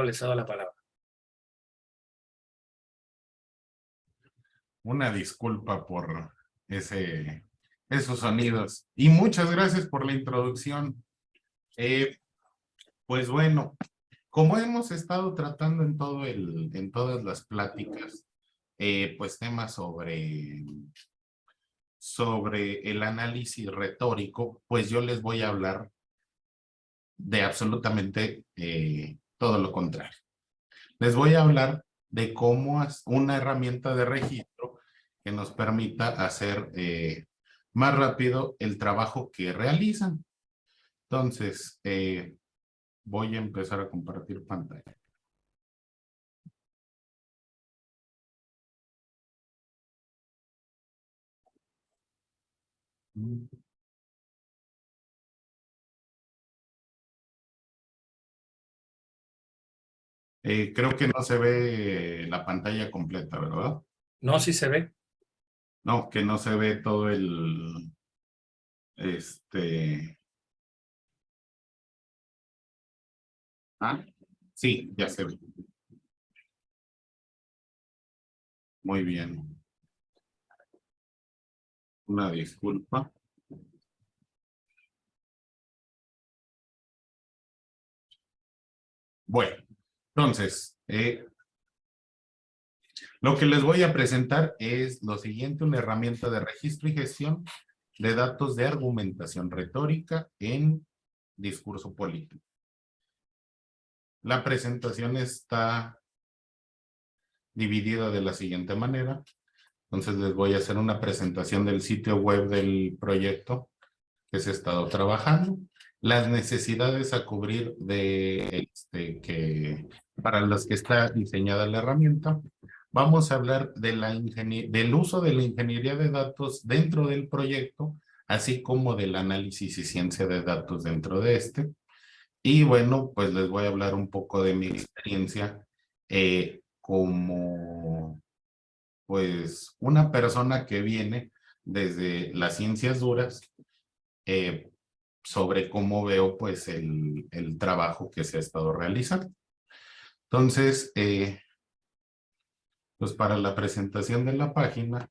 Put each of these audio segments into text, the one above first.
Carlos, le cedo la palabra. Una disculpa por esos sonidos. Y muchas gracias por la introducción. Pues bueno, como hemos estado tratando en todas las pláticas, pues temas sobre el análisis retórico, pues yo les voy a hablar de absolutamente todo lo contrario. Les voy a hablar de cómo una herramienta de registro que nos permita hacer más rápido el trabajo que realizan. Entonces, voy a empezar a compartir pantalla. Creo que no se ve la pantalla completa, ¿verdad? No, sí se ve. No, que no se ve todo el... Ah, sí, ya se ve. Muy bien. Una disculpa. Bueno, entonces, lo que les voy a presentar es lo siguiente, una herramienta de registro y gestión de datos de argumentación retórica en discurso político. La presentación está dividida de la siguiente manera. Entonces les voy a hacer una presentación del sitio web del proyecto que se ha estado trabajando, las necesidades a cubrir para las que está diseñada la herramienta. Vamos a hablar de del uso de la ingeniería de datos dentro del proyecto, así como del análisis y ciencia de datos dentro de este. Y bueno, pues les voy a hablar un poco de mi experiencia como pues una persona que viene desde las ciencias duras sobre cómo veo pues el trabajo que se ha estado realizando. Entonces, pues para la presentación de la página,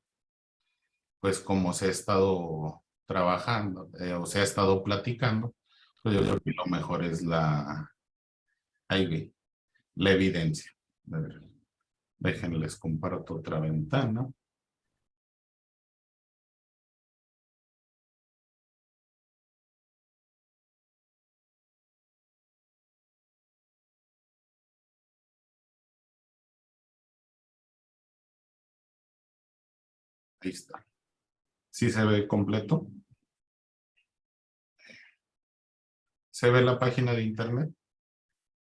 pues como se ha estado trabajando o se ha estado platicando, pues yo creo que lo mejor es la evidencia. A ver, déjenles comparto otra ventana. Ahí está. ¿Sí se ve completo? ¿Se ve la página de internet?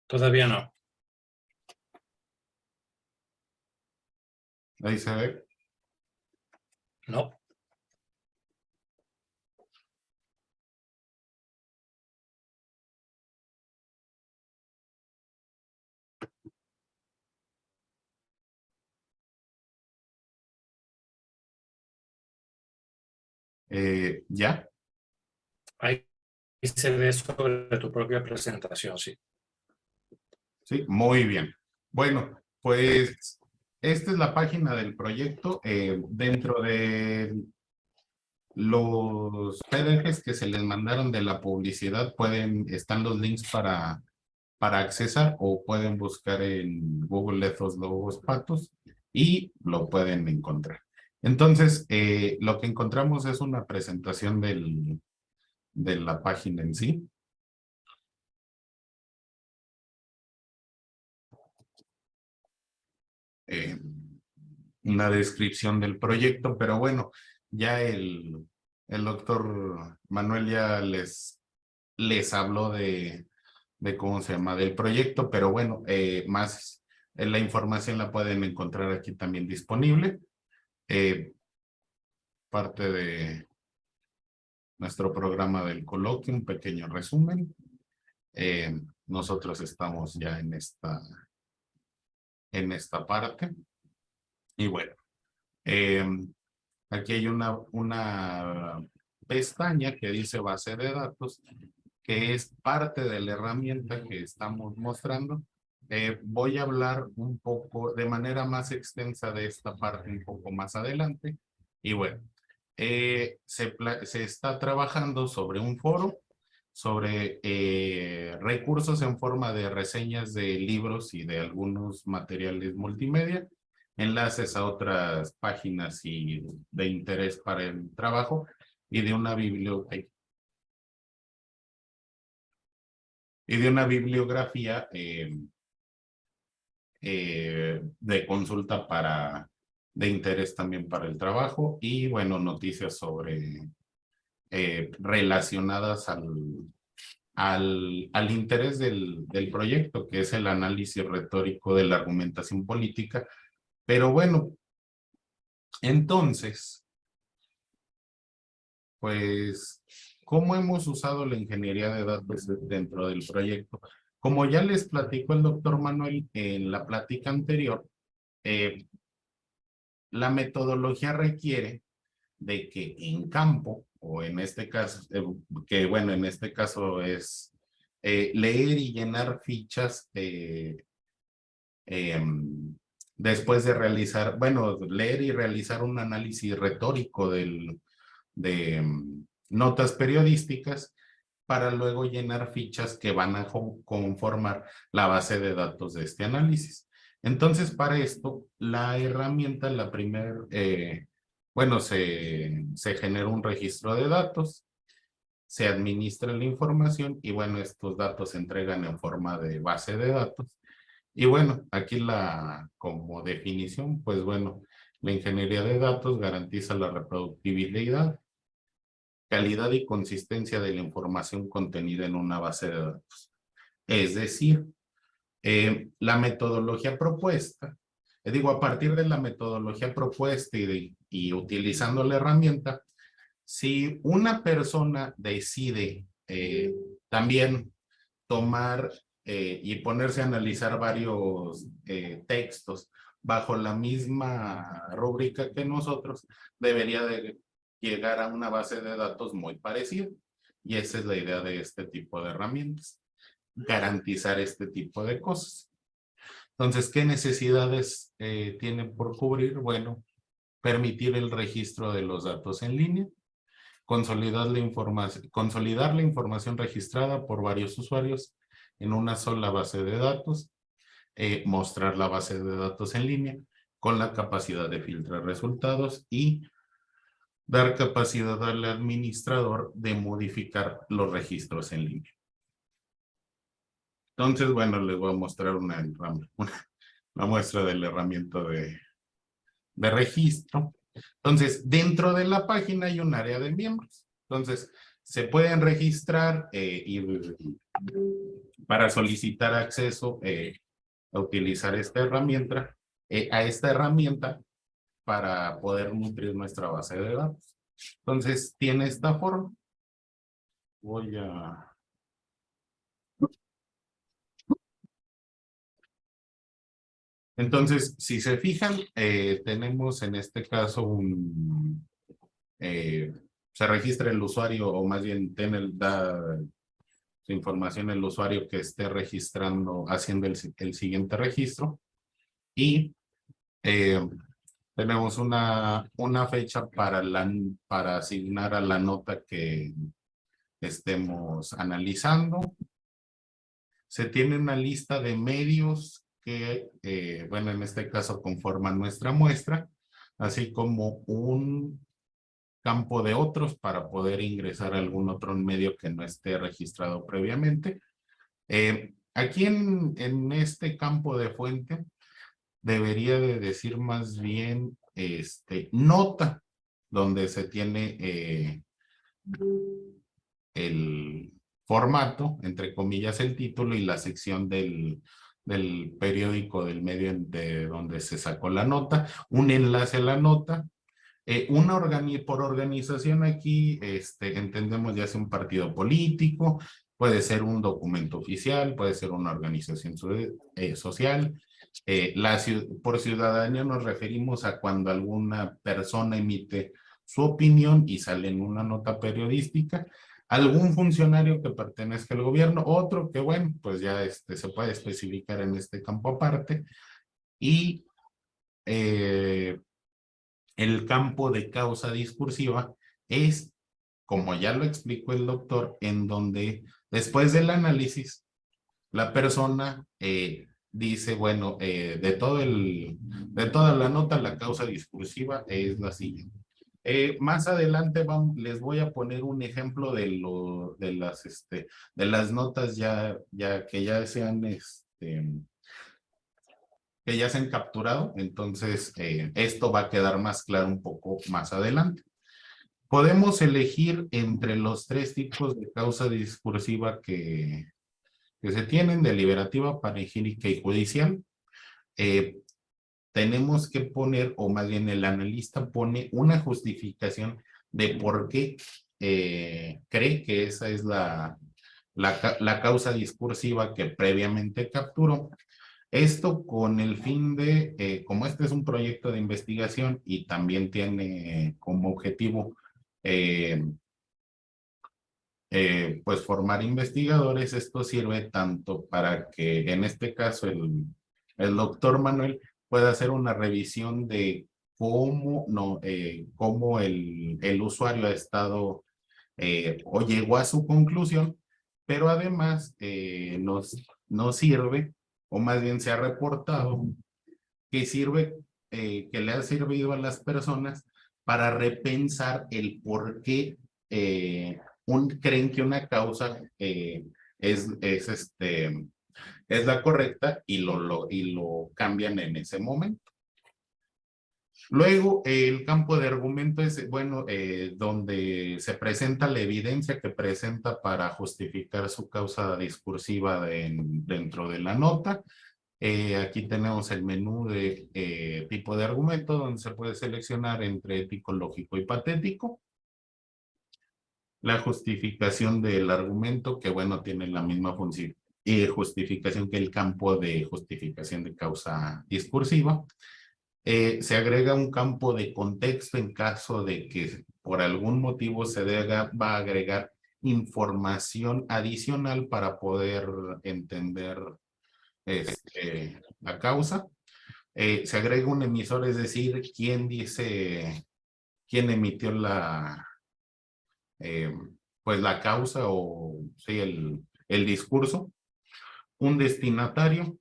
Todavía no. Ahí se ve. No. ¿Ya? Ahí se ve sobre tu propia presentación, sí. Sí, muy bien. Bueno, pues esta es la página del proyecto. Dentro de los PDFs que se les mandaron de la publicidad están los links para accesar o pueden buscar en Google Ethos Logos Patos y lo pueden encontrar. Entonces, lo que encontramos es una presentación de la página en sí. Una descripción del proyecto, pero bueno, ya el doctor Manuel ya les habló de cómo se llama, del proyecto, pero bueno, más la información la pueden encontrar aquí también disponible. Parte de nuestro programa del coloquio, un pequeño resumen. Nosotros estamos ya en esta parte. Y bueno, aquí hay una pestaña que dice base de datos, que es parte de la herramienta que estamos mostrando. Voy a hablar un poco de manera más extensa de esta parte un poco más adelante. Y bueno, se está trabajando sobre un foro, sobre recursos en forma de reseñas de libros y de algunos materiales multimedia, enlaces a otras páginas y de interés para el trabajo y de una bibliografía de consulta de interés también para el trabajo y bueno, noticias sobre relacionadas al interés del proyecto, que es el análisis retórico de la argumentación política. Pero bueno, entonces, pues, ¿cómo hemos usado la ingeniería de datos dentro del proyecto? Como ya les platicó el doctor Manuel en la plática anterior, la metodología requiere de que en campo, o en este caso, que bueno, en este caso es leer y llenar fichas después de realizar, bueno, leer y realizar un análisis retórico de notas periodísticas para luego llenar fichas que van a conformar la base de datos de este análisis. Entonces, para esto, la herramienta, bueno, se genera un registro de datos, se administra la información y bueno, estos datos se entregan en forma de base de datos. Y bueno, aquí como definición, pues bueno, la ingeniería de datos garantiza la reproducibilidad, calidad y consistencia de la información contenida en una base de datos. Es decir, la metodología propuesta, digo, a partir de la metodología propuesta y utilizando la herramienta, si una persona decide también tomar y ponerse a analizar varios textos bajo la misma rúbrica que nosotros, debería de llegar a una base de datos muy parecida. Y esa es la idea de este tipo de herramientas, garantizar este tipo de cosas. Entonces, ¿qué necesidades tiene por cubrir? Bueno, permitir el registro de los datos en línea, consolidar la información registrada por varios usuarios en una sola base de datos, mostrar la base de datos en línea con la capacidad de filtrar resultados y dar capacidad al administrador de modificar los registros en línea. Entonces, bueno, les voy a mostrar una muestra de la herramienta de registro. Entonces, dentro de la página hay un área de miembros. Entonces, se pueden registrar para solicitar acceso a utilizar esta herramienta, para poder nutrir nuestra base de datos. Entonces, tiene esta forma. Entonces, si se fijan, tenemos en este caso se registra el usuario, o más bien da su información el usuario que esté registrando, haciendo el siguiente registro. Y tenemos una fecha para asignar a la nota que estemos analizando. Se tiene una lista de medios que, bueno, en este caso conforman nuestra muestra, así como un campo de otros para poder ingresar a algún otro medio que no esté registrado previamente. Aquí en este campo de fuente debería de decir más bien nota, donde se tiene el formato, entre comillas, el título y la sección del periódico, del medio de donde se sacó la nota, un enlace a la nota, por organización aquí entendemos ya sea un partido político, puede ser un documento oficial, puede ser una organización social. Por ciudadanía nos referimos a cuando alguna persona emite su opinión y sale en una nota periodística. algún funcionario que pertenezca al gobierno, otro que, bueno, pues ya se puede especificar en este campo aparte, y el campo de causa discursiva es, como ya lo explicó el doctor, en donde después del análisis, la persona dice, bueno, de toda la nota, la causa discursiva es la siguiente. Más adelante les voy a poner un ejemplo de las notas que ya se han capturado. Entonces, esto va a quedar más claro un poco más adelante. Podemos elegir entre los tres tipos de causa discursiva que se tienen: deliberativa, panegírica y judicial. Tenemos que poner, o más bien el analista pone una justificación de por qué cree que esa es la causa discursiva que previamente capturó. Esto con el fin de, como este es un proyecto de investigación y también tiene como objetivo pues formar investigadores, esto sirve tanto para que en este caso el doctor Manuel pueda hacer una revisión de cómo el usuario ha estado o llegó a su conclusión, pero además nos sirve, o más bien se ha reportado, que le ha servido a las personas para repensar el por qué creen que una causa es la correcta y lo cambian en ese momento. Luego, el campo de argumento es, bueno, donde se presenta la evidencia que presenta para justificar su causa discursiva dentro de la nota. Aquí tenemos el menú de tipo de argumento, donde se puede seleccionar entre ético, lógico y patético. La justificación del argumento, que bueno, tiene la misma función y justificación que el campo de justificación de causa discursiva. Se agrega un campo de contexto en caso de que por algún motivo va a agregar información adicional para poder entender la causa. Se agrega un emisor, es decir, quién emitió pues la causa o sí, el discurso. Un destinatario,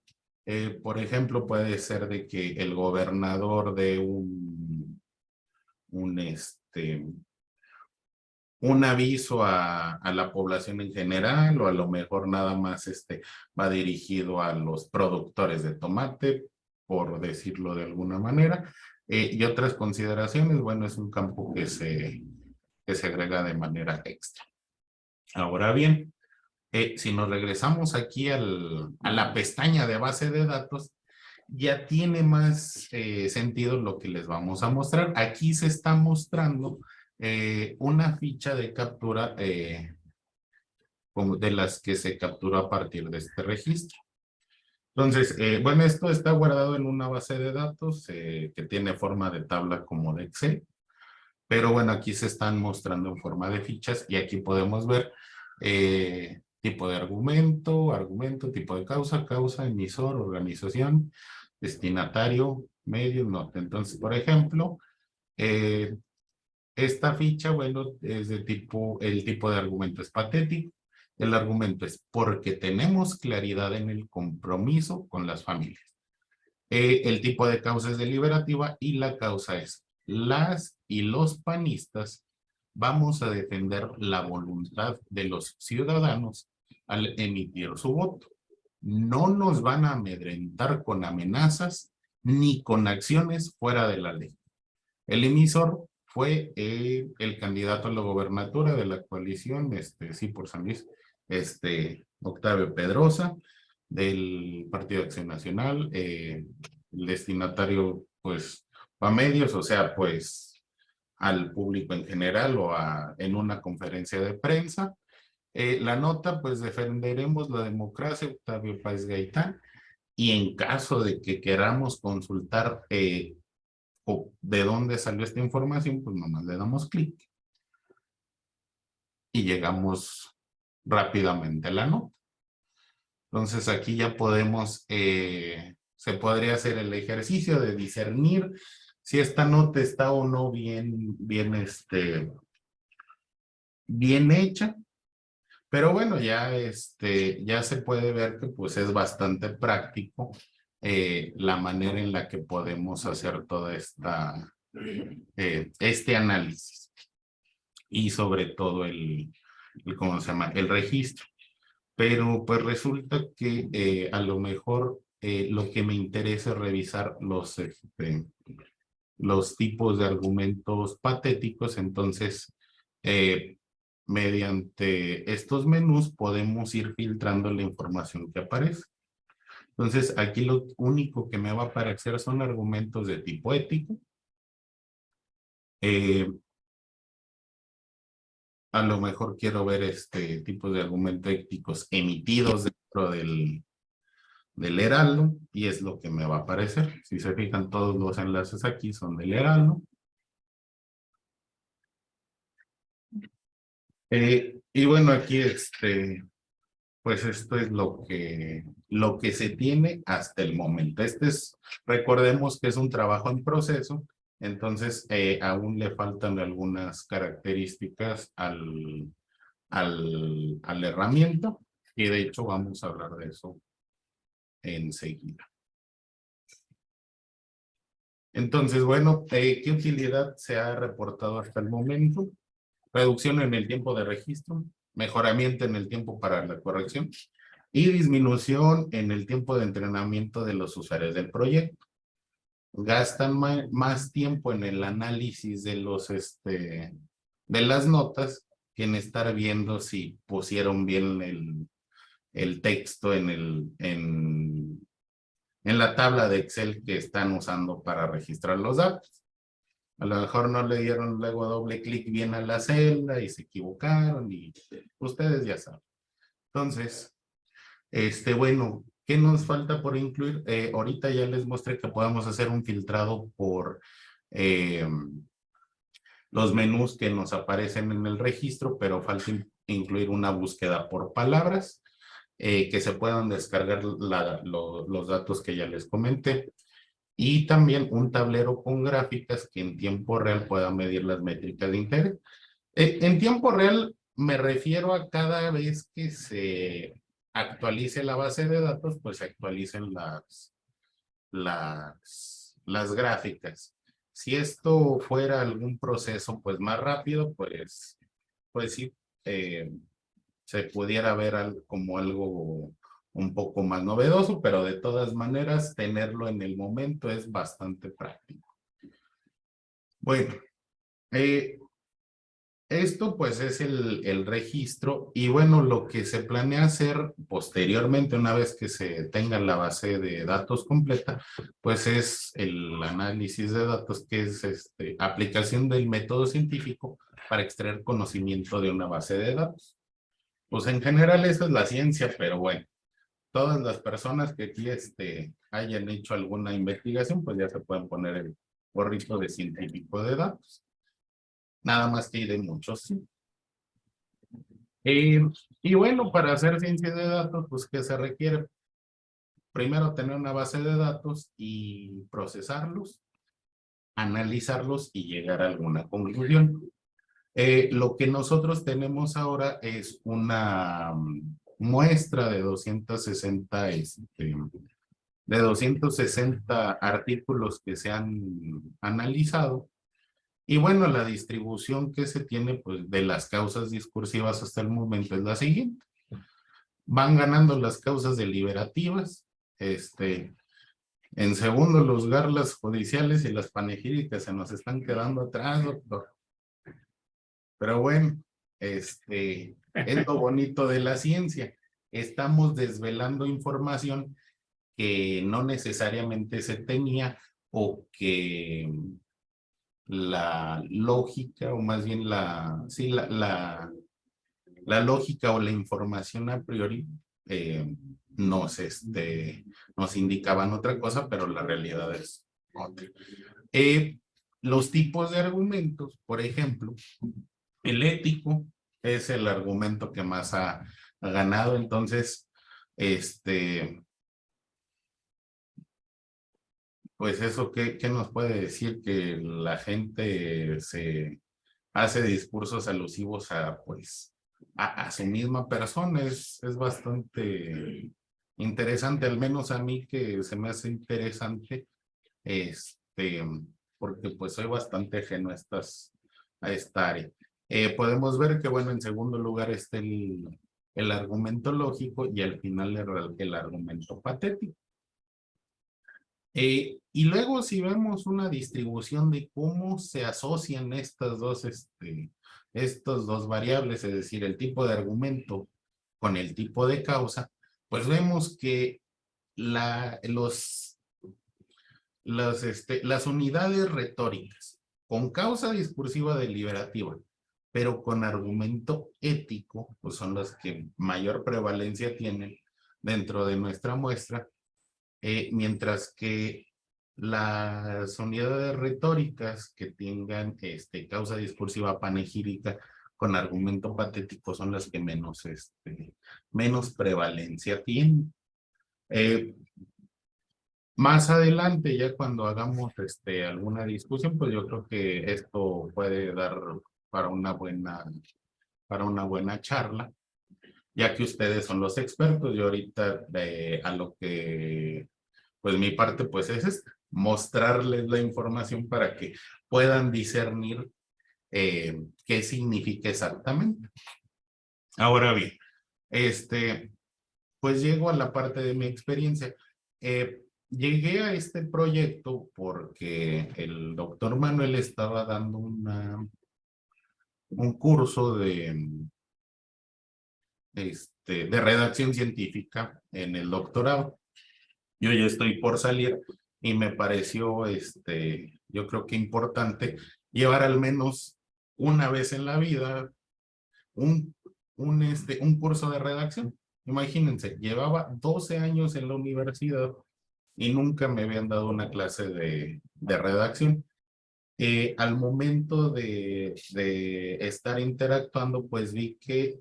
por ejemplo, puede ser de que el gobernador de un aviso a la población en general, o a lo mejor nada más va dirigido a los productores de tomate, por decirlo de alguna manera. Y otras consideraciones, bueno, es un campo que se agrega de manera extra. Ahora bien, si nos regresamos aquí a la pestaña de base de datos, ya tiene más sentido lo que les vamos a mostrar. Aquí se está mostrando una ficha de captura de las que se capturó a partir de este registro. Entonces, bueno, esto está guardado en una base de datos que tiene forma de tabla como de Excel, pero bueno, aquí se están mostrando en forma de fichas y aquí podemos ver tipo de argumento, tipo de causa, emisor, organización, destinatario, medio, nota. Entonces, por ejemplo, esta ficha, bueno, es el tipo de argumento es patético. El argumento es porque tenemos claridad en el compromiso con las familias. El tipo de causa es deliberativa y la causa es: las y los panistas vamos a defender la voluntad de los ciudadanos al emitir su voto. No nos van a amedrentar con amenazas ni con acciones fuera de la ley. El emisor fue el candidato a la gobernatura de la coalición, sí, por San Luis, Octavio Pedrosa, del Partido Acción Nacional. El destinatario, pues, a medios, o sea, pues, al público en general o en una conferencia de prensa. La nota, pues, defenderemos la democracia, Octavio Páez Gaitán, y en caso de que queramos consultar o de dónde salió esta información, pues nomás le damos clic. y llegamos rápidamente a la nota. Entonces aquí ya podemos, se podría hacer el ejercicio de discernir si esta nota está o no bien hecha. Pero bueno, ya se puede ver que pues es bastante práctico la manera en la que podemos hacer toda este análisis y sobre todo ¿cómo se llama? El registro. Pero pues resulta que a lo mejor lo que me interesa es revisar los tipos de argumentos patéticos. Entonces, mediante estos menús podemos ir filtrando la información que aparece. Entonces, aquí lo único que me va a aparecer son argumentos de tipo ético. A lo mejor quiero ver tipos de argumentos éticos emitidos dentro del Heraldo, y es lo que me va a aparecer. Si se fijan, todos los enlaces aquí son del Heraldo. Y bueno, aquí pues esto es lo que se tiene hasta el momento. Recordemos que es un trabajo en proceso, entonces aún le faltan algunas características a la herramienta, y de hecho vamos a hablar de eso enseguida. Entonces, bueno, ¿qué utilidad se ha reportado hasta el momento? Reducción en el tiempo de registro, mejoramiento en el tiempo para la corrección y disminución en el tiempo de entrenamiento de los usuarios del proyecto. Gastan más tiempo en el análisis de las notas que en estar viendo si pusieron bien el texto en la tabla de Excel que están usando para registrar los datos. A lo mejor no le dieron luego doble clic bien a la celda y se equivocaron, y ustedes ya saben. Entonces, bueno, ¿qué nos falta por incluir? Ahorita ya les mostré que podemos hacer un filtrado por los menús que nos aparecen en el registro, pero falta incluir una búsqueda por palabras, que se puedan descargar los datos que ya les comenté. Y también un tablero con gráficas que en tiempo real pueda medir las métricas de interés. En tiempo real me refiero a cada vez que se actualice la base de datos, pues se actualicen las gráficas. Si esto fuera algún proceso pues más rápido, pues sí, se pudiera ver como algo un poco más novedoso, pero de todas maneras tenerlo en el momento es bastante práctico. Bueno, esto pues es el registro, y bueno, lo que se planea hacer posteriormente, una vez que se tenga la base de datos completa, pues es el análisis de datos, que es aplicación del método científico para extraer conocimiento de una base de datos. Pues en general eso es la ciencia, pero bueno, todas las personas que aquí hayan hecho alguna investigación, pues ya se pueden poner el gorrito de científico de datos. Nada más que hay de muchos, sí. Y bueno, para hacer ciencia de datos, pues ¿qué se requiere? Primero, tener una base de datos y procesarlos, analizarlos y llegar a alguna conclusión. Lo que nosotros tenemos ahora es una muestra de 260 artículos que se han analizado. Y bueno, la distribución que se tiene pues de las causas discursivas hasta el momento es la siguiente. Van ganando las causas deliberativas. En segundo lugar, las judiciales y las panegíricas se nos están quedando atrás, doctor. Pero bueno, es lo bonito de la ciencia. Estamos desvelando información que no necesariamente se tenía, o que la lógica, o más bien la lógica o la información a priori nos indicaban otra cosa, pero la realidad es otra. Los tipos de argumentos, por ejemplo, el ético, es el argumento que más ha ganado. Entonces, pues eso, ¿qué nos puede decir? Que la gente se hace discursos alusivos a, pues, a su misma persona. Es bastante interesante, al menos a mí que se me hace interesante, porque pues soy bastante ajeno a esta área. Podemos ver que, bueno, en segundo lugar está el argumento lógico y al final el argumento patético. Y luego si vemos una distribución de cómo se asocian estos dos variables, es decir, el tipo de argumento con el tipo de causa, pues vemos que las unidades retóricas con causa discursiva deliberativa, pero con argumento ético, pues son las que mayor prevalencia tienen dentro de nuestra muestra, mientras que las unidades retóricas que tengan causa discursiva panegírica con argumento patético son las que menos prevalencia tienen. Más adelante, ya cuando hagamos alguna discusión, pues yo creo que esto puede dar para para una buena charla, ya que ustedes son los expertos. Y ahorita a lo que, pues mi parte pues es mostrarles la información para que puedan discernir qué significa exactamente. Ahora bien, pues llego a la parte de mi experiencia. Llegué a este proyecto porque el doctor Manuel estaba dando un curso de redacción científica en el doctorado. Yo ya estoy por salir y me pareció, yo creo que importante llevar al menos una vez en la vida un curso de redacción. Imagínense, llevaba 12 años en la universidad y nunca me habían dado una clase de redacción. Al momento de estar interactuando, pues vi que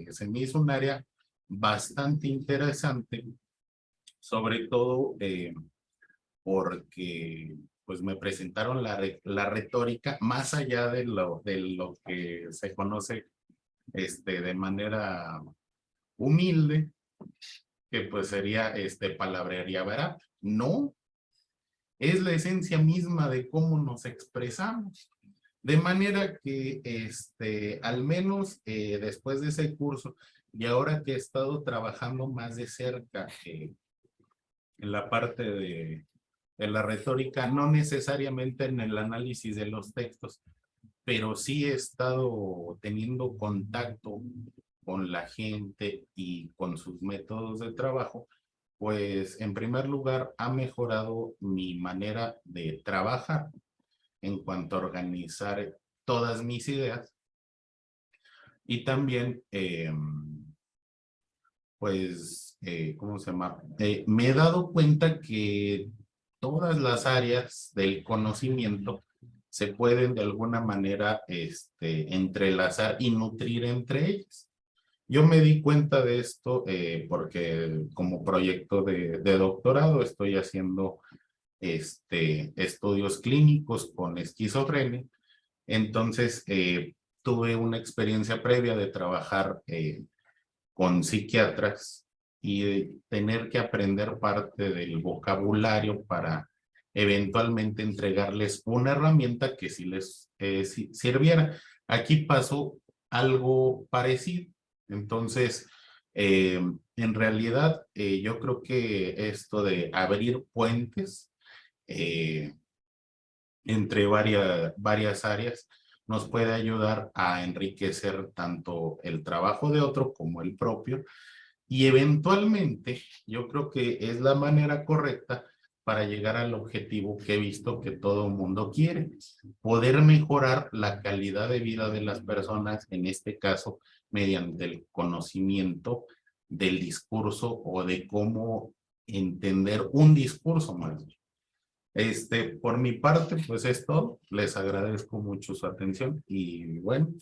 se me hizo un área bastante interesante, sobre todo porque pues me presentaron la retórica más allá de lo que se conoce de manera humilde, que pues sería palabrería barata. No, es la esencia misma de cómo nos expresamos. De manera que, al menos después de ese curso, y ahora que he estado trabajando más de cerca en la parte de la retórica, no necesariamente en el análisis de los textos, pero sí he estado teniendo contacto con la gente y con sus métodos de trabajo, pues en primer lugar ha mejorado mi manera de trabajar en cuanto a organizar todas mis ideas y también, pues, ¿cómo se llama? Me he dado cuenta que todas las áreas del conocimiento se pueden de alguna manera entrelazar y nutrir entre ellas. Yo me di cuenta de esto porque como proyecto de doctorado estoy haciendo estudios clínicos con esquizofrenia. Entonces, tuve una experiencia previa de trabajar con psiquiatras y de tener que aprender parte del vocabulario para eventualmente entregarles una herramienta que sí les sirviera. Aquí pasó algo parecido. Entonces, en realidad, yo creo que esto de abrir puentes entre varias áreas nos puede ayudar a enriquecer tanto el trabajo de otro como el propio, y eventualmente yo creo que es la manera correcta para llegar al objetivo que he visto que todo el mundo quiere: poder mejorar la calidad de vida de las personas, en este caso mediante el conocimiento del discurso o de cómo entender un discurso más bien. Por mi parte, pues es todo. Les agradezco mucho su atención y bueno,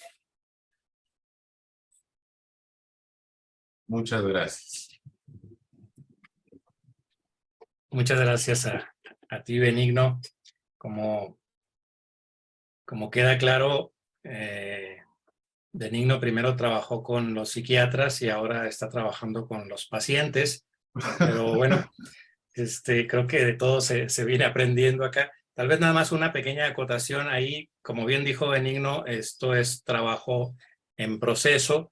Muchas gracias. Muchas gracias a ti, Benigno. Como queda claro, Benigno primero trabajó con los psiquiatras y ahora está trabajando con los pacientes. Pero bueno, creo que de todo se viene aprendiendo acá. Tal vez nada más una pequeña acotación ahí. Como bien dijo Benigno, esto es trabajo en proceso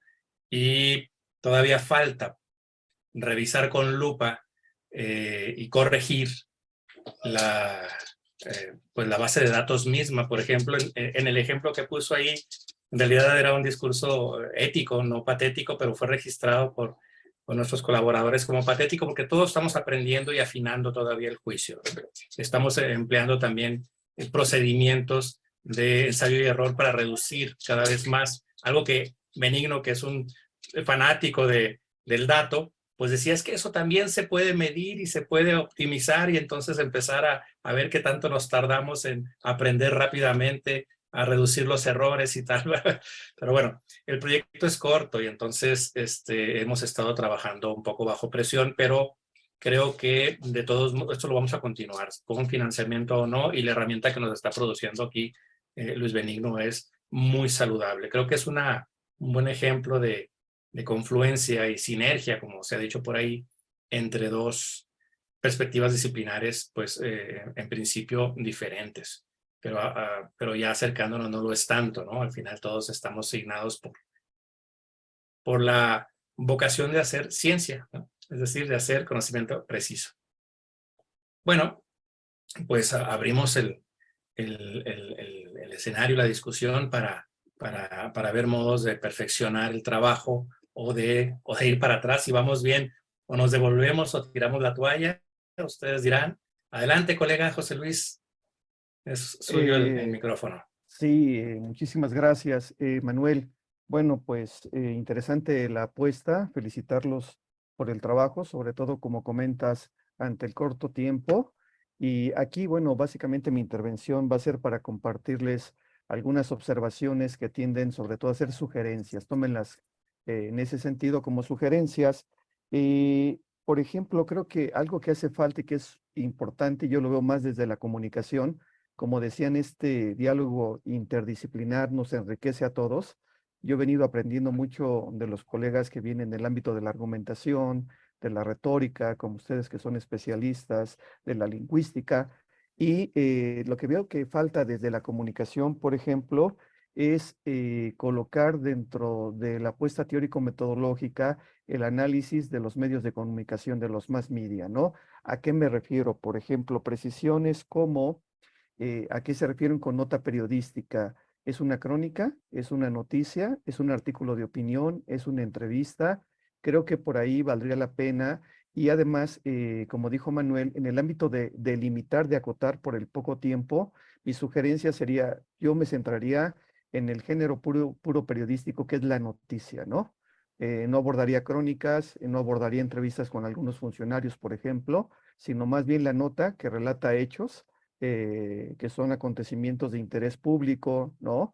y todavía falta revisar con lupa y corregir pues la base de datos misma. Por ejemplo, en el ejemplo que puso ahí, en realidad era un discurso ético, no patético, pero fue registrado por nuestros colaboradores como patético, porque todos estamos aprendiendo y afinando todavía el juicio. Estamos empleando también procedimientos de ensayo y error para reducir cada vez más algo que Benigno, que es un fanático del dato, pues decía, es que eso también se puede medir y se puede optimizar, y entonces empezar a ver qué tanto nos tardamos en aprender rápidamente, a reducir los errores y tal. Pero bueno, el proyecto es corto y entonces hemos estado trabajando un poco bajo presión, pero creo que de todos modos esto lo vamos a continuar, con financiamiento o no, y la herramienta que nos está produciendo aquí Luis Benigno es muy saludable. Creo que es un buen ejemplo de confluencia y sinergia, como se ha dicho por ahí, entre dos perspectivas disciplinares, pues en principio diferentes, pero ya acercándonos no lo es tanto, ¿no? Al final todos estamos signados por la vocación de hacer ciencia, ¿no? Es decir, de hacer conocimiento preciso. Bueno, pues abrimos el escenario, la discusión para ver modos de perfeccionar el trabajo o de ir para atrás si vamos bien, o nos devolvemos o tiramos la toalla. Ustedes dirán. Adelante, colega José Luis, es suyo el micrófono. Sí, muchísimas gracias, Manuel. Bueno, pues interesante la apuesta, felicitarlos por el trabajo, sobre todo como comentas, ante el corto tiempo. Y aquí, bueno, básicamente mi intervención va a ser para compartirles algunas observaciones que tienden sobre todo a ser sugerencias. Tómenlas en ese sentido como sugerencias. Por ejemplo, creo que algo que hace falta y que es importante, y yo lo veo más desde la comunicación, como decían, este diálogo interdisciplinar nos enriquece a todos. Yo he venido aprendiendo mucho de los colegas que vienen del ámbito de la argumentación, de la retórica, como ustedes que son especialistas, de la lingüística. Y lo que veo que falta desde la comunicación, por ejemplo, es colocar dentro de la apuesta teórico-metodológica el análisis de los medios de comunicación, de los mass media, ¿no? ¿A qué me refiero? Por ejemplo, precisiones como ¿a qué se refieren con nota periodística? ¿Es una crónica? ¿Es una noticia? ¿Es un artículo de opinión? ¿Es una entrevista? Creo que por ahí valdría la pena. Y además, como dijo Manuel, en el ámbito de limitar, de acotar por el poco tiempo, mi sugerencia sería, yo me centraría en el género puro periodístico, que es la noticia, ¿no? No abordaría crónicas, no abordaría entrevistas con algunos funcionarios, por ejemplo, sino más bien la nota que relata hechos que son acontecimientos de interés público, ¿no?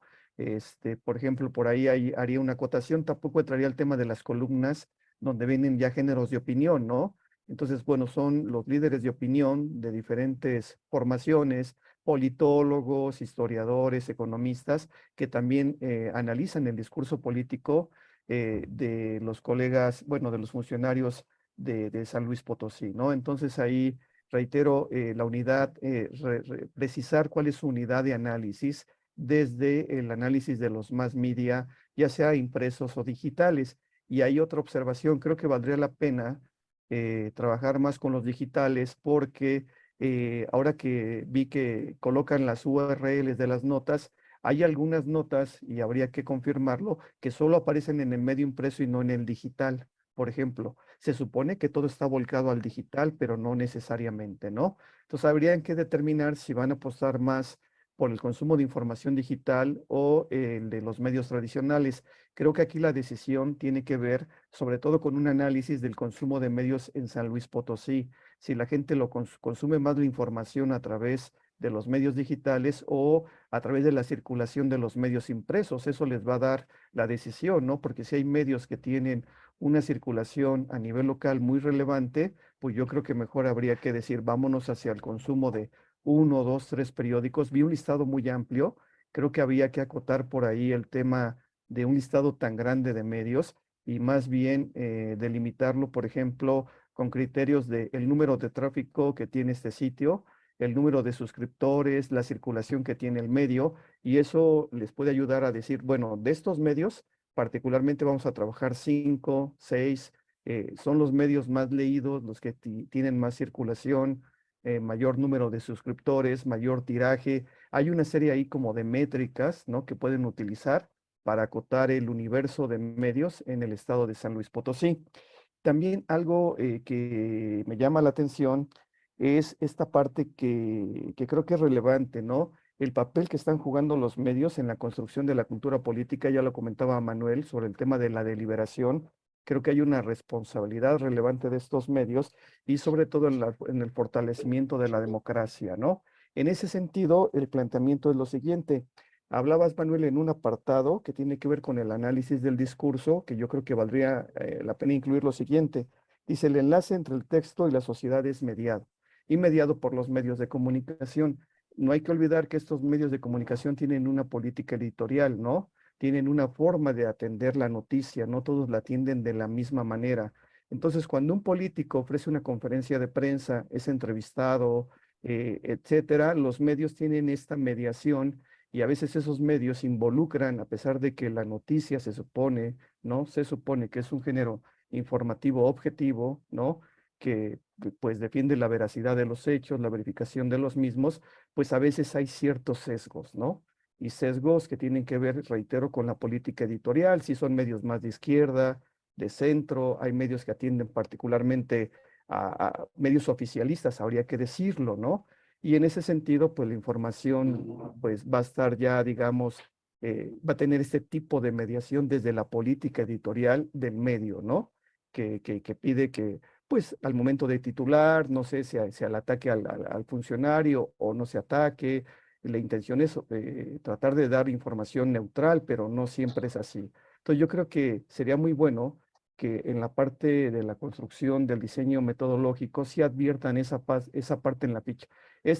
Por ejemplo, por ahí haría una acotación, tampoco entraría el tema de las columnas donde vienen ya géneros de opinión, ¿no? Entonces, bueno, son los líderes de opinión de diferentes formaciones, politólogos, historiadores, economistas, que también analizan el discurso político de los colegas, bueno, de los funcionarios de San Luis Potosí, ¿no? Entonces ahí reitero, la unidad, precisar cuál es su unidad de análisis desde el análisis de los mass media, ya sea impresos o digitales. Y hay otra observación, creo que valdría la pena trabajar más con los digitales porque ahora que vi que colocan las URLs de las notas, hay algunas notas, y habría que confirmarlo, que solo aparecen en el medio impreso y no en el digital. Por ejemplo, se supone que todo está volcado al digital, pero no necesariamente, ¿no? Entonces, habrían que determinar si van a apostar más por el consumo de información digital o el de los medios tradicionales. Creo que aquí la decisión tiene que ver sobre todo con un análisis del consumo de medios en San Luis Potosí. Si la gente consume más la información a través de los medios digitales o a través de la circulación de los medios impresos. Eso les va a dar la decisión, ¿no? Porque si hay medios que tienen una circulación a nivel local muy relevante, pues yo creo que mejor habría que decir, vámonos hacia el consumo de 1, 2, 3 periódicos. Vi un listado muy amplio, creo que había que acotar por ahí el tema de un listado tan grande de medios y más bien delimitarlo, por ejemplo, con criterios de el número de tráfico que tiene este sitio, el número de suscriptores, la circulación que tiene el medio, y eso les puede ayudar a decir, bueno, de estos medios, particularmente vamos a trabajar 5, 6, son los medios más leídos, los que tienen más circulación, mayor número de suscriptores, mayor tiraje. Hay una serie ahí como de métricas, ¿no? Que pueden utilizar para acotar el universo de medios en el estado de San Luis Potosí. También algo que me llama la atención es esta parte que creo que es relevante, ¿no? El papel que están jugando los medios en la construcción de la cultura política, ya lo comentaba Manuel sobre el tema de la deliberación. Creo que hay una responsabilidad relevante de estos medios y sobre todo en el fortalecimiento de la democracia, ¿no? En ese sentido, el planteamiento es lo siguiente. Hablabas, Manuel, en un apartado que tiene que ver con el análisis del discurso, que yo creo que valdría la pena incluir lo siguiente. Dice, el enlace entre el texto y la sociedad es mediado, y mediado por los medios de comunicación. No hay que olvidar que estos medios de comunicación tienen una política editorial, ¿no? Tienen una forma de atender la noticia, no todos la atienden de la misma manera. Entonces, cuando un político ofrece una conferencia de prensa, es entrevistado, etcétera, los medios tienen esta mediación y a veces esos medios involucran, a pesar de que la noticia se supone, ¿no? Se supone que es un género informativo objetivo, ¿no? Que pues defiende la veracidad de los hechos, la verificación de los mismos, pues a veces hay ciertos sesgos, ¿no? Y sesgos que tienen que ver, reitero, con la política editorial, si son medios más de izquierda, de centro, hay medios que atienden particularmente a medios oficialistas, habría que decirlo, ¿no? Y en ese sentido, pues la información pues va a estar ya, digamos, va a tener este tipo de mediación desde la política editorial del medio, ¿no? Que pide que, pues al momento de titular, no sé, sea el ataque al funcionario o no se ataque. La intención es tratar de dar información neutral, pero no siempre es así. Entonces yo creo que sería muy bueno que en la parte de la construcción del diseño metodológico sí adviertan esa parte en la ficha.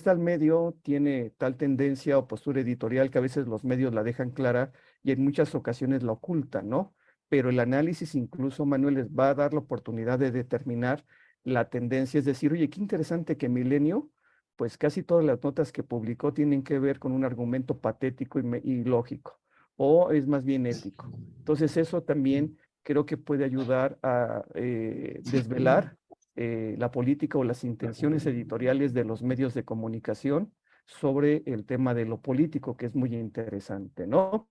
Al medio tiene tal tendencia o postura editorial que a veces los medios la dejan clara y en muchas ocasiones la ocultan, ¿no? Pero el análisis incluso, Manuel, les va a dar la oportunidad de determinar la tendencia, es decir, oye, qué interesante que Milenio, pues casi todas las notas que publicó tienen que ver con un argumento patético y lógico, o es más bien ético. Entonces eso también creo que puede ayudar a desvelar la política o las intenciones editoriales de los medios de comunicación sobre el tema de lo político, que es muy interesante, ¿no?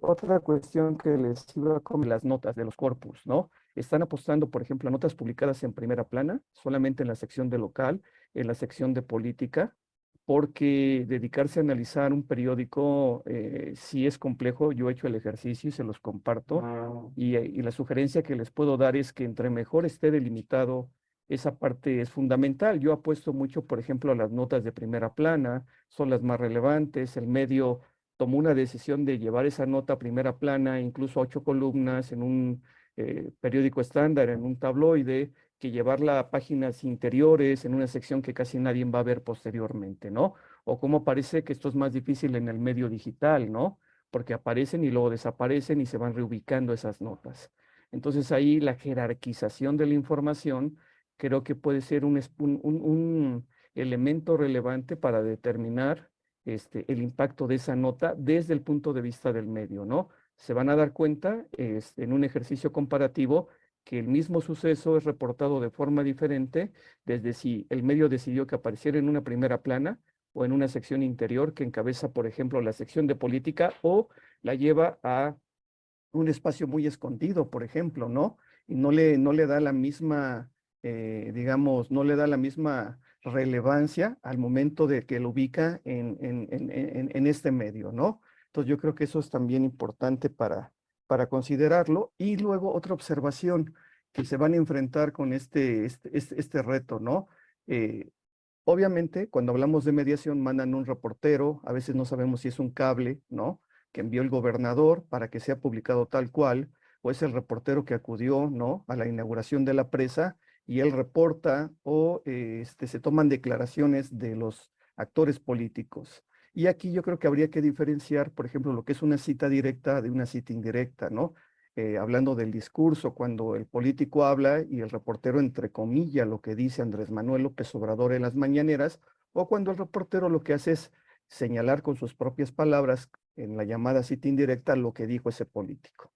Otra cuestión que les iba a comentar, las notas de los corpus, ¿no? Están apostando, por ejemplo, a notas publicadas en primera plana, solamente en la sección de local, en la sección de política, porque dedicarse a analizar un periódico sí es complejo. Yo he hecho el ejercicio y se los comparto. Y la sugerencia que les puedo dar es que entre mejor esté delimitado, esa parte es fundamental. Yo apuesto mucho, por ejemplo, a las notas de primera plana, son las más relevantes. El medio tomó una decisión de llevar esa nota a primera plana, incluso a 8 columnas en un periódico estándar, en un tabloide, que llevarla a páginas interiores, en una sección que casi nadie va a ver posteriormente, ¿no? O cómo parece que esto es más difícil en el medio digital, ¿no? Porque aparecen y luego desaparecen y se van reubicando esas notas. Entonces ahí la jerarquización de la información creo que puede ser un elemento relevante para determinar el impacto de esa nota desde el punto de vista del medio, ¿no? Se van a dar cuenta en un ejercicio comparativo que el mismo suceso es reportado de forma diferente desde si el medio decidió que apareciera en una primera plana o en una sección interior que encabeza, por ejemplo, la sección de política o la lleva a un espacio muy escondido, por ejemplo, ¿no? Y no le da la misma, digamos, no le da la misma relevancia al momento de que lo ubica en este medio, ¿no? Entonces yo creo que eso es también importante para considerarlo. Y luego otra observación, que se van a enfrentar con este reto, ¿no? Eh, Obviamente, cuando hablamos de mediación, mandan un reportero, a veces no sabemos si es un cable, ¿no? Que envió el gobernador para que sea publicado tal cual, o es el reportero que acudió, ¿no? A la inauguración de la presa y él reporta o se toman declaraciones de los actores políticos. Y aquí yo creo que habría que diferenciar, por ejemplo, lo que es una cita directa de una cita indirecta, ¿no? Hablando del discurso, cuando el político habla y el reportero entrecomilla lo que dice Andrés Manuel López Obrador en las mañaneras, o cuando el reportero lo que hace es señalar con sus propias palabras en la llamada cita indirecta lo que dijo ese político.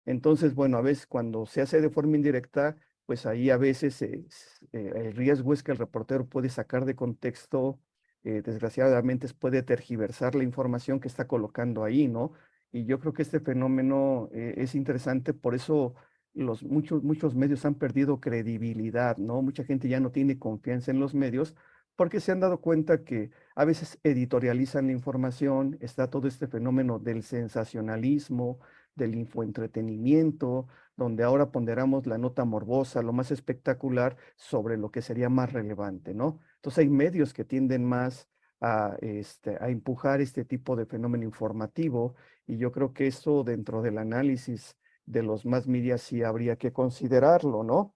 Entonces, bueno, a veces cuando se hace de forma indirecta, pues ahí a veces el riesgo es que el reportero puede sacar de contexto, desgraciadamente puede tergiversar la información que está colocando ahí, ¿no? Y yo creo que este fenómeno es interesante, por eso muchos medios han perdido credibilidad, ¿no? Mucha gente ya no tiene confianza en los medios porque se han dado cuenta que a veces editorializan la información, está todo este fenómeno del sensacionalismo, del infoentretenimiento, donde ahora ponderamos la nota morbosa, lo más espectacular, sobre lo que sería más relevante, ¿no? Entonces hay medios que tienden más a empujar este tipo de fenómeno informativo y yo creo que eso dentro del análisis de los más media sí habría que considerarlo, ¿no?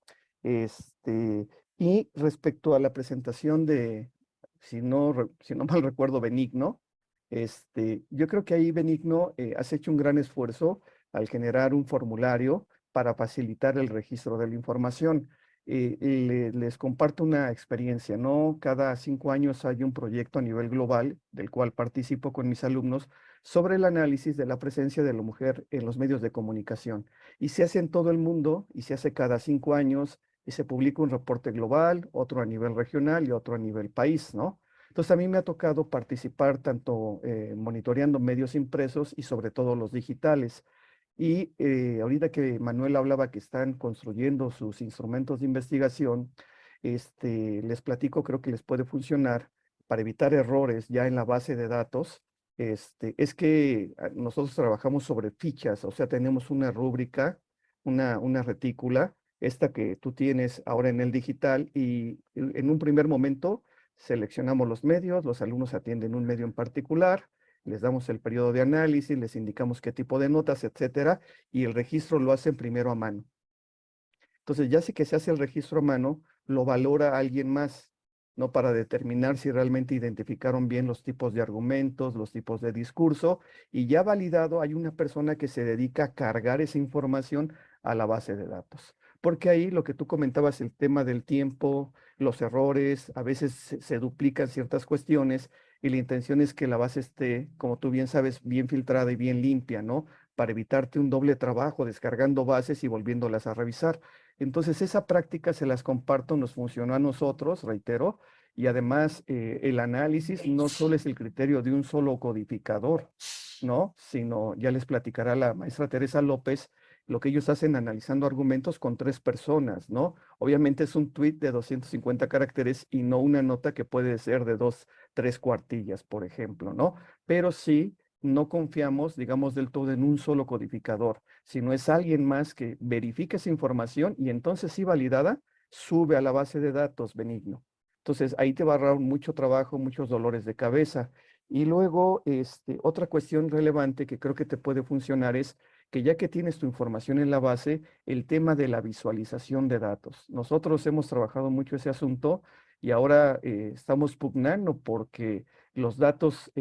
Y respecto a la presentación de, si no mal recuerdo, Benigno, yo creo que ahí, Benigno, has hecho un gran esfuerzo al generar un formulario para facilitar el registro de la información. Les comparto una experiencia, ¿no? Cada 5 años hay un proyecto a nivel global del cual participo con mis alumnos sobre el análisis de la presencia de la mujer en los medios de comunicación. Y se hace en todo el mundo y se hace cada 5 años y se publica un reporte global, otro a nivel regional y otro a nivel país, ¿no? Entonces a mí me ha tocado participar tanto monitoreando medios impresos y sobre todo los digitales. Y ahorita que Manuel hablaba que están construyendo sus instrumentos de investigación, les platico, creo que les puede funcionar para evitar errores ya en la base de datos. Es que nosotros trabajamos sobre fichas, o sea, tenemos una rúbrica, una retícula, esta que tú tienes ahora en el digital, y en un primer momento seleccionamos los medios, los alumnos atienden un medio en particular, les damos el periodo de análisis, les indicamos qué tipo de notas, etcétera, y el registro lo hacen primero a mano. Entonces, ya sí que se hace el registro a mano, lo valora alguien más, ¿no? Para determinar si realmente identificaron bien los tipos de argumentos, los tipos de discurso, y ya validado, hay una persona que se dedica a cargar esa información a la base de datos. Porque ahí lo que tú comentabas, el tema del tiempo, los errores, a veces se duplican ciertas cuestiones y la intención es que la base esté, como tú bien sabes, bien filtrada y bien limpia, ¿no? Para evitarte un doble trabajo descargando bases y volviéndolas a revisar. Entonces, esa práctica se las comparto, nos funcionó a nosotros, reitero, y además el análisis no solo es el criterio de un solo codificador, ¿no? Sino, ya les platicará la maestra Teresa López, lo que ellos hacen analizando argumentos con 3 personas, ¿no? Obviamente es un tweet de 250 caracteres y no una nota que puede ser de 2, 3 cuartillas, por ejemplo, ¿no? Pero sí no confiamos, digamos, del todo en un solo codificador, sino es alguien más que verifique esa información y entonces sí validada, sube a la base de datos, Benigno. Entonces ahí te va a ahorrar mucho trabajo, muchos dolores de cabeza. Y luego, otra cuestión relevante que creo que te puede funcionar es que ya que tienes tu información en la base, el tema de la visualización de datos. Nosotros hemos trabajado mucho ese asunto y ahora estamos pugnando porque los datos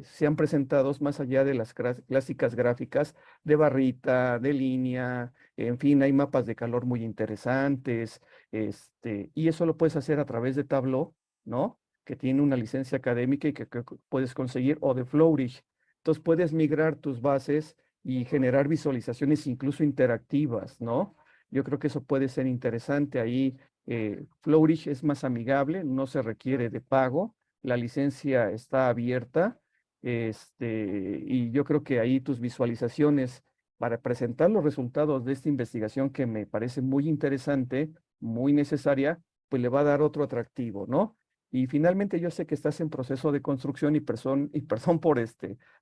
sean presentados más allá de las clásicas gráficas de barrita, de línea, en fin, hay mapas de calor muy interesantes, y eso lo puedes hacer a través de Tableau, ¿no? Que tiene una licencia académica y que puedes conseguir, o de Flourish. Entonces puedes migrar tus bases y generar visualizaciones incluso interactivas, ¿no? Yo creo que eso puede ser interesante. Ahí Flourish es más amigable, no se requiere de pago, la licencia está abierta, y yo creo que ahí tus visualizaciones para presentar los resultados de esta investigación que me parece muy interesante, muy necesaria, pues le va a dar otro atractivo, ¿no? Y finalmente yo sé que estás en proceso de construcción y perdón por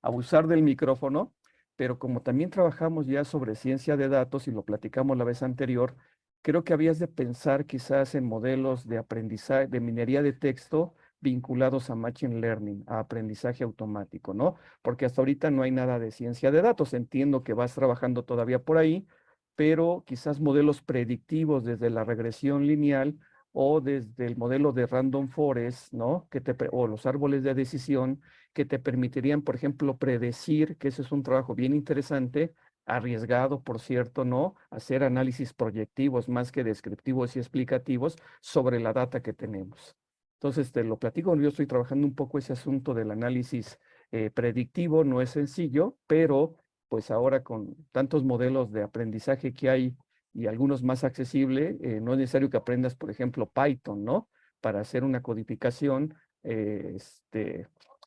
abusar del micrófono, pero como también trabajamos ya sobre ciencia de datos y lo platicamos la vez anterior, creo que habías de pensar quizás en modelos de aprendizaje, de minería de texto vinculados a Machine Learning, a aprendizaje automático, ¿no? Porque hasta ahorita no hay nada de ciencia de datos. Entiendo que vas trabajando todavía por ahí, pero quizás modelos predictivos desde la regresión lineal o desde el modelo de Random Forest, ¿no? O los árboles de decisión que te permitirían, por ejemplo, predecir, que ese es un trabajo bien interesante, arriesgado, por cierto, ¿no? Hacer análisis proyectivos más que descriptivos y explicativos sobre la data que tenemos. Entonces, te lo platico, yo estoy trabajando un poco ese asunto del análisis predictivo, no es sencillo, pero pues ahora con tantos modelos de aprendizaje que hay y algunos más accesibles, no es necesario que aprendas, por ejemplo, Python, ¿no? Para hacer una codificación,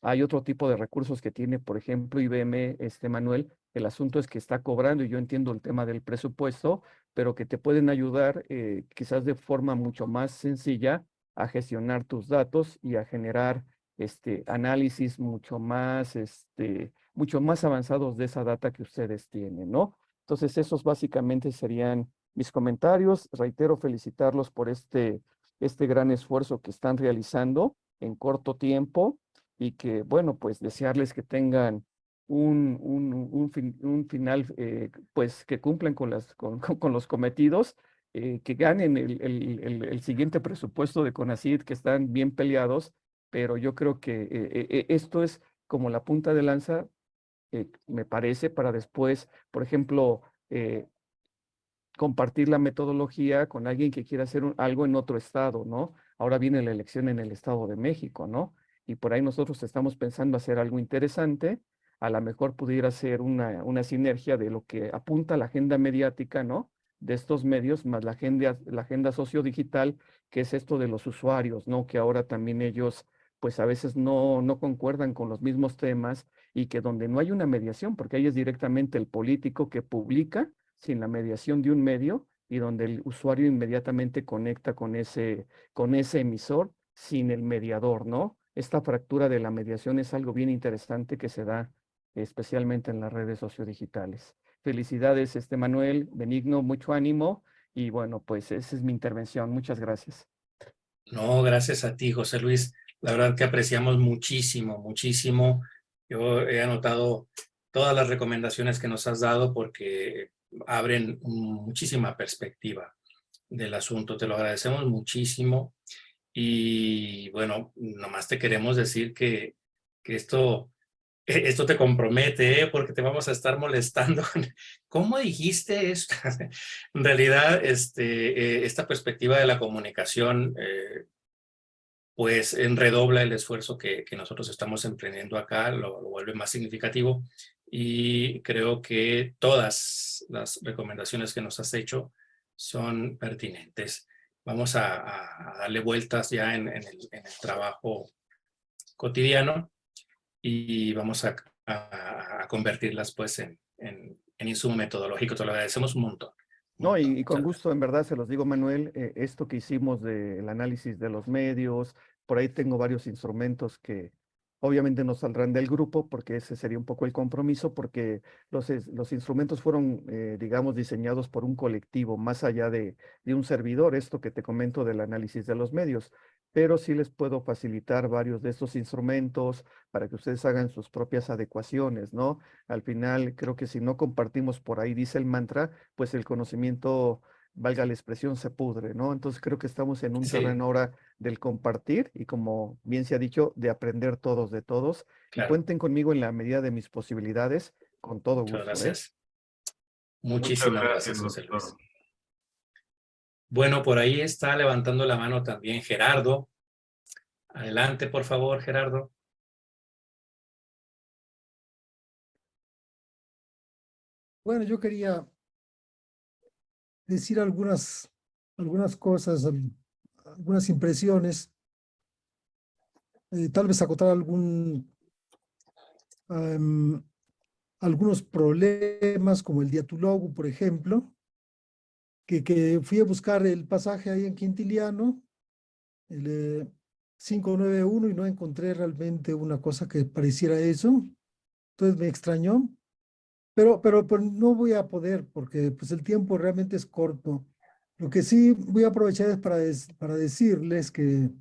hay otro tipo de recursos que tiene, por ejemplo, IBM, Manuel. El asunto es que está cobrando, y yo entiendo el tema del presupuesto, pero que te pueden ayudar quizás de forma mucho más sencilla a gestionar tus datos y a generar análisis mucho más avanzados de esa data que ustedes tienen, ¿no? Entonces, esos básicamente serían mis comentarios. Reitero, felicitarlos por este gran esfuerzo que están realizando en corto tiempo y que, bueno, pues desearles que tengan un final, pues que cumplan con los cometidos, que ganen el siguiente presupuesto de CONACYT, que están bien peleados, pero yo creo que esto es como la punta de lanza, me parece, para después, por ejemplo, compartir la metodología con alguien que quiera hacer algo en otro estado, ¿no? Ahora viene la elección en el Estado de México, ¿no? Y por ahí nosotros estamos pensando hacer algo interesante. A lo mejor pudiera ser una sinergia de lo que apunta la agenda mediática, ¿no? De estos medios, más la agenda sociodigital, que es esto de los usuarios, ¿no? Que ahora también ellos, pues a veces no concuerdan con los mismos temas y que donde no hay una mediación, porque ahí es directamente el político que publica sin la mediación de un medio y donde el usuario inmediatamente conecta con ese emisor sin el mediador, ¿no? Esta fractura de la mediación es algo bien interesante que se da especialmente en las redes sociodigitales. Felicidades, Manuel, Benigno, mucho ánimo y bueno, pues esa es mi intervención. Muchas gracias. No, gracias a ti, José Luis. La verdad que apreciamos muchísimo, muchísimo. Yo he anotado todas las recomendaciones que nos has dado porque abren muchísima perspectiva del asunto. Te lo agradecemos muchísimo. Y bueno, nomás te queremos decir que esto te compromete, ¿eh? Porque te vamos a estar molestando. ¿Cómo dijiste esto? En realidad, esta perspectiva de la comunicación, pues redobla el esfuerzo que nosotros estamos emprendiendo acá, lo vuelve más significativo y creo que todas las recomendaciones que nos has hecho son pertinentes. Vamos a darle vueltas ya en el trabajo cotidiano y vamos a convertirlas pues en insumo metodológico. Te lo agradecemos un montón. No, y con Muchas gusto, en verdad, se los digo, Manuel, esto que hicimos del análisis de los medios, por ahí tengo varios instrumentos que obviamente no saldrán del grupo, porque ese sería un poco el compromiso, porque los instrumentos fueron, digamos, diseñados por un colectivo, más allá de un servidor, esto que te comento del análisis de los medios, pero sí les puedo facilitar varios de estos instrumentos para que ustedes hagan sus propias adecuaciones, ¿no? Al final, creo que si no compartimos por ahí, dice el mantra, pues el conocimiento, valga la expresión, se pudre, ¿no? Entonces creo que estamos en un Sí, terreno ahora del compartir y como bien se ha dicho, de aprender todos de todos. Y claro. cuenten conmigo en la medida de mis posibilidades, con todo Muchas gusto, ¿eh? gracias. Muchas Muchísimas gracias, gracias, José Luis. doctor. Bueno, por ahí está levantando la mano también Gerardo. Adelante, por favor, Gerardo. Bueno, yo quería decir algunas cosas, algunas impresiones, tal vez acotar am, algunos problemas como el diatulogo, por ejemplo, que fui a buscar el pasaje ahí en Quintiliano, el 591, y no encontré realmente una cosa que pareciera eso. Entonces me extrañó, pero no voy a poder porque pues el tiempo realmente es corto. Lo que sí voy a aprovechar es para decirles que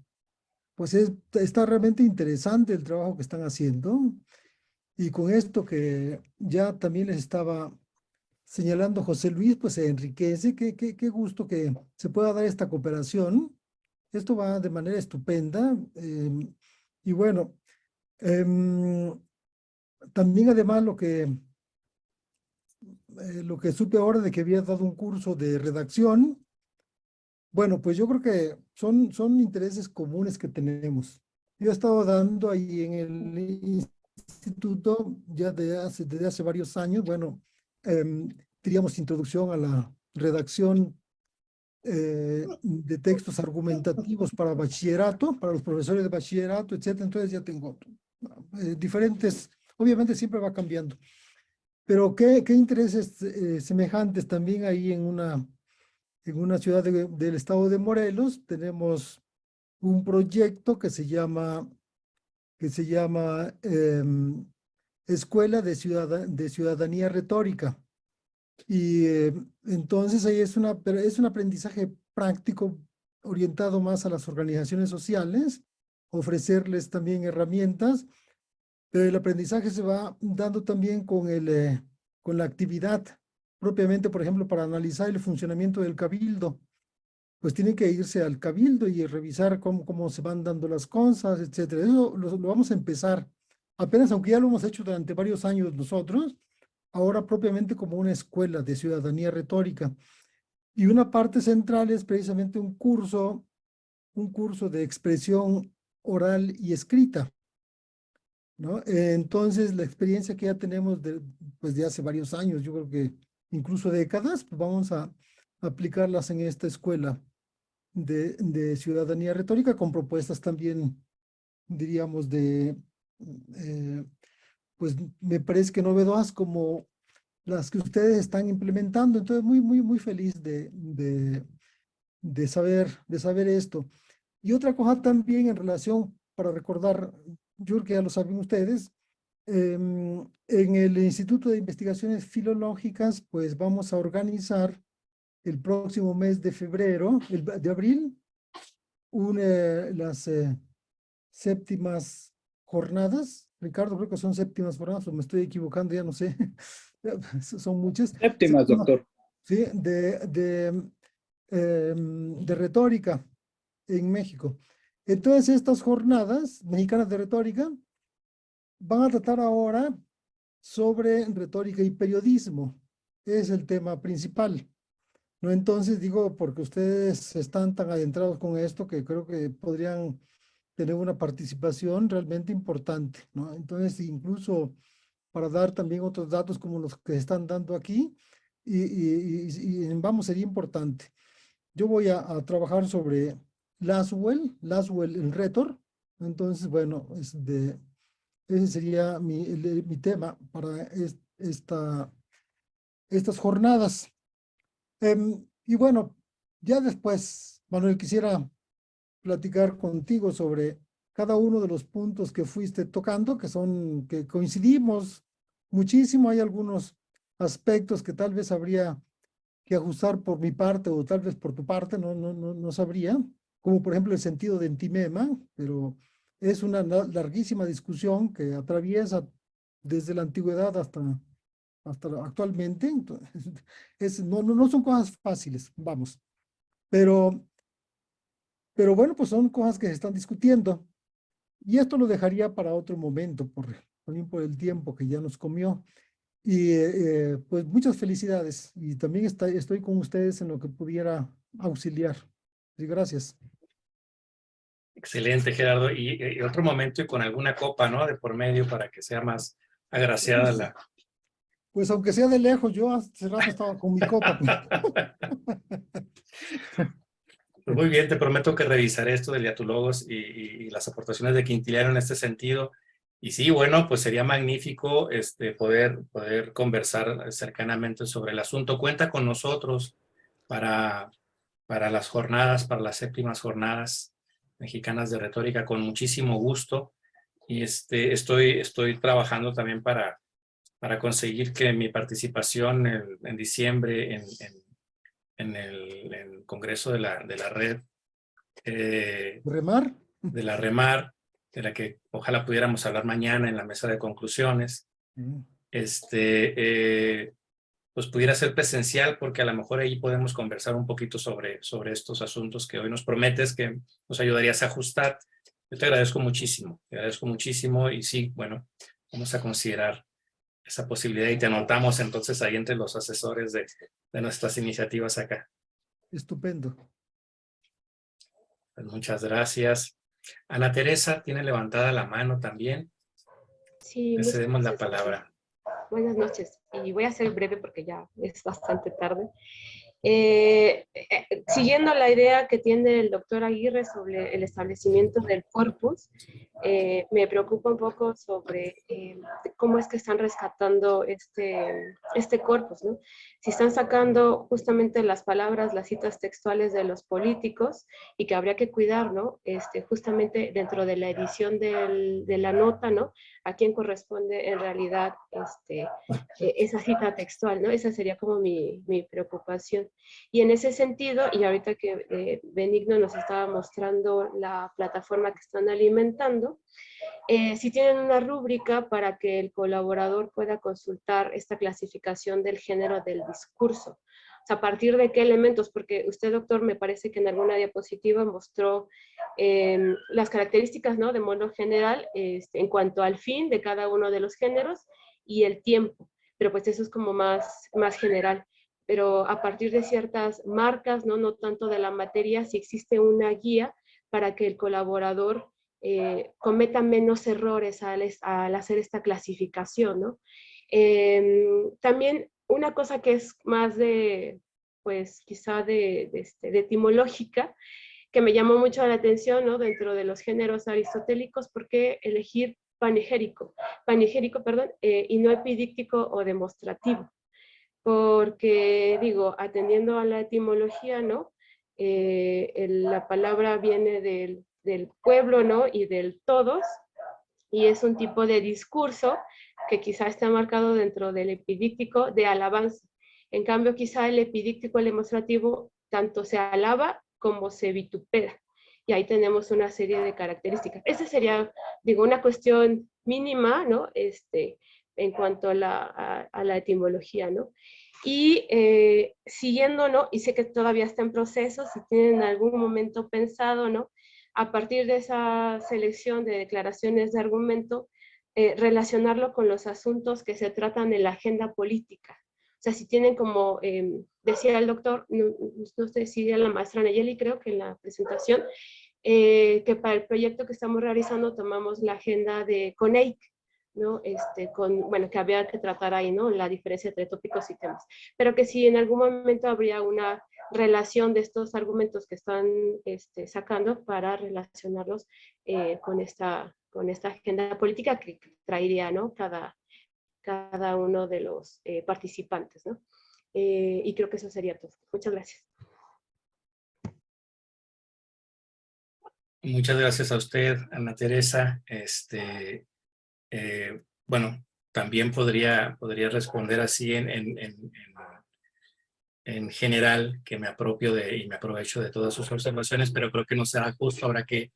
pues está realmente interesante el trabajo que están haciendo. Y con esto que ya también les estaba señalando José Luis, pues se enriquece. Qué gusto que se pueda dar esta cooperación. Esto va de manera estupenda. Y bueno, em, también además lo que supe ahora de que había dado un curso de redacción, bueno, pues yo creo que son intereses comunes que tenemos. Yo he estado dando ahí en el instituto ya desde hace varios años, bueno, diríamos introducción a la redacción de textos argumentativos para bachillerato, para los profesores de bachillerato, etcétera. Entonces ya tengo diferentes, obviamente siempre va cambiando, pero qué intereses semejantes también ahí en una ciudad del estado de Morelos. Tenemos un proyecto que se llama Escuela de Ciudadanía Retórica. Y entonces ahí pero es un aprendizaje práctico orientado más a las organizaciones sociales, ofrecerles también herramientas, pero el aprendizaje se va dando también con la actividad propiamente, por ejemplo, para analizar el funcionamiento del cabildo. Pues tienen que irse al cabildo y revisar cómo se van dando las cosas, etcétera. Eso lo vamos a empezar apenas, aunque ya lo hemos hecho durante varios años nosotros, ahora propiamente como una escuela de ciudadanía retórica. Y una parte central es precisamente un curso de expresión oral y escrita, ¿no? Entonces, la experiencia que ya tenemos pues de hace varios años, yo creo que incluso décadas, pues vamos a aplicarlas en esta escuela de ciudadanía retórica con propuestas también, diríamos, pues me parece que novedosas como las que ustedes están implementando. Entonces, muy feliz de saber esto. Y otra cosa también en relación, para recordar, yo creo que ya lo saben ustedes, en el Instituto de Investigaciones Filológicas, pues vamos a organizar el próximo mes de febrero, de abril, las séptimas jornadas. Ricardo, creo que son séptimas jornadas, o me estoy equivocando, ya no sé. Son muchas. Séptimas, doctor. Sí, de retórica en México. Entonces, estas jornadas mexicanas de retórica van a tratar ahora sobre retórica y periodismo. Es el tema principal, ¿no? Entonces digo, porque ustedes están tan adentrados con esto que creo que podrían tener una participación realmente importante, ¿no? Entonces, incluso para dar también otros datos como los que están dando aquí, vamos, sería importante. Yo voy a trabajar sobre Laswell en Rhetor. Entonces, bueno, ese sería mi tema para estas jornadas. Y bueno, ya después, Manuel, quisiera platicar contigo sobre cada uno de los puntos que fuiste tocando, que coincidimos muchísimo. Hay algunos aspectos que tal vez habría que ajustar por mi parte o tal vez por tu parte, no sabría, como por ejemplo el sentido de entimema, pero es una larguísima discusión que atraviesa desde la antigüedad hasta actualmente. Entonces, no son cosas fáciles, vamos, pero, pero bueno, pues son cosas que se están discutiendo y esto lo dejaría para otro momento, también por el tiempo que ya nos comió. Y pues muchas felicidades y también estoy con ustedes en lo que pudiera auxiliar. Y gracias. Excelente, Gerardo. Y otro momento y con alguna copa, ¿no? De por medio para que sea más agraciada la... Pues aunque sea de lejos, yo hace rato estaba con mi copa. Pues muy bien, te prometo que revisaré esto de Liatulogos y las aportaciones de Quintiliano en este sentido. Y sí, bueno, pues sería magnífico poder conversar cercanamente sobre el asunto. Cuenta con nosotros para las jornadas, para las séptimas jornadas mexicanas de retórica, con muchísimo gusto. Y estoy trabajando también para conseguir que mi participación en diciembre en el congreso de la red, ¿Remar? de la REMAR, de la que ojalá pudiéramos hablar mañana en la mesa de conclusiones, Mm. pues pudiera ser presencial, porque a lo mejor ahí podemos conversar un poquito sobre estos asuntos que hoy nos prometes que nos ayudarías a ajustar. Yo te agradezco muchísimo y sí, bueno, vamos a considerar esa posibilidad y te anotamos entonces ahí entre los asesores de nuestras iniciativas acá. Estupendo. Pues muchas gracias. Ana Teresa tiene levantada la mano también. Sí, Le muchas cedemos la gracias. palabra. Buenas noches. Y voy a ser breve porque ya es bastante tarde. Siguiendo la idea que tiene el doctor Aguirre sobre el establecimiento del corpus, me preocupa un poco sobre cómo es que están rescatando este corpus, ¿no? Si están sacando justamente las palabras, las citas textuales de los políticos y que habría que cuidar, ¿no? Justamente dentro de la edición de la nota, ¿no? A quién corresponde en realidad esa cita textual, ¿no? Esa sería como mi preocupación. Y en ese sentido, y ahorita que Benigno nos estaba mostrando la plataforma que están alimentando, si tienen una rúbrica para que el colaborador pueda consultar esta clasificación del género del discurso. O sea, a partir de qué elementos, porque usted, doctor, me parece que en alguna diapositiva mostró las características, ¿no? De modo general, en cuanto al fin de cada uno de los géneros y el tiempo, pero pues eso es como más general. Pero a partir de ciertas marcas, no tanto de la materia, si existe una guía para que el colaborador cometa menos errores al hacer esta clasificación, ¿no? También una cosa que es más de, pues quizá de etimológica, que me llamó mucho la atención, ¿no? Dentro de los géneros aristotélicos, ¿por qué elegir panegírico, perdón, y no epidíctico o demostrativo? Porque, digo, atendiendo a la etimología, ¿no? La palabra viene del pueblo, ¿no? Y del todos, y es un tipo de discurso que quizá está marcado dentro del epidíctico de alabanza. En cambio, quizá el epidíctico, el demostrativo, tanto se alaba como se vitupera. Y ahí tenemos una serie de características. Esa sería, digo, una cuestión mínima, ¿no? En cuanto a la etimología, ¿no? Y siguiendo, ¿no? Y sé que todavía está en proceso, si tienen en algún momento pensado, ¿no? A partir de esa selección de declaraciones de argumento, relacionarlo con los asuntos que se tratan en la agenda política. O sea, si tienen como, decía el doctor, no sé si era la maestra Nayeli, creo que en la presentación, que para el proyecto que estamos realizando tomamos la agenda de CONEIC, ¿no? Bueno, que había que tratar ahí, ¿no? La diferencia entre tópicos y temas. Pero que si en algún momento habría una relación de estos argumentos que están sacando para relacionarlos con esta agenda política que traería, ¿no? Cada uno de los participantes, ¿no? Y creo que eso sería todo. Muchas gracias. Muchas gracias a usted, Ana Teresa. Bueno, también podría responder así en general, que me apropio y me aprovecho de todas sus observaciones, pero creo que no será justo, habrá que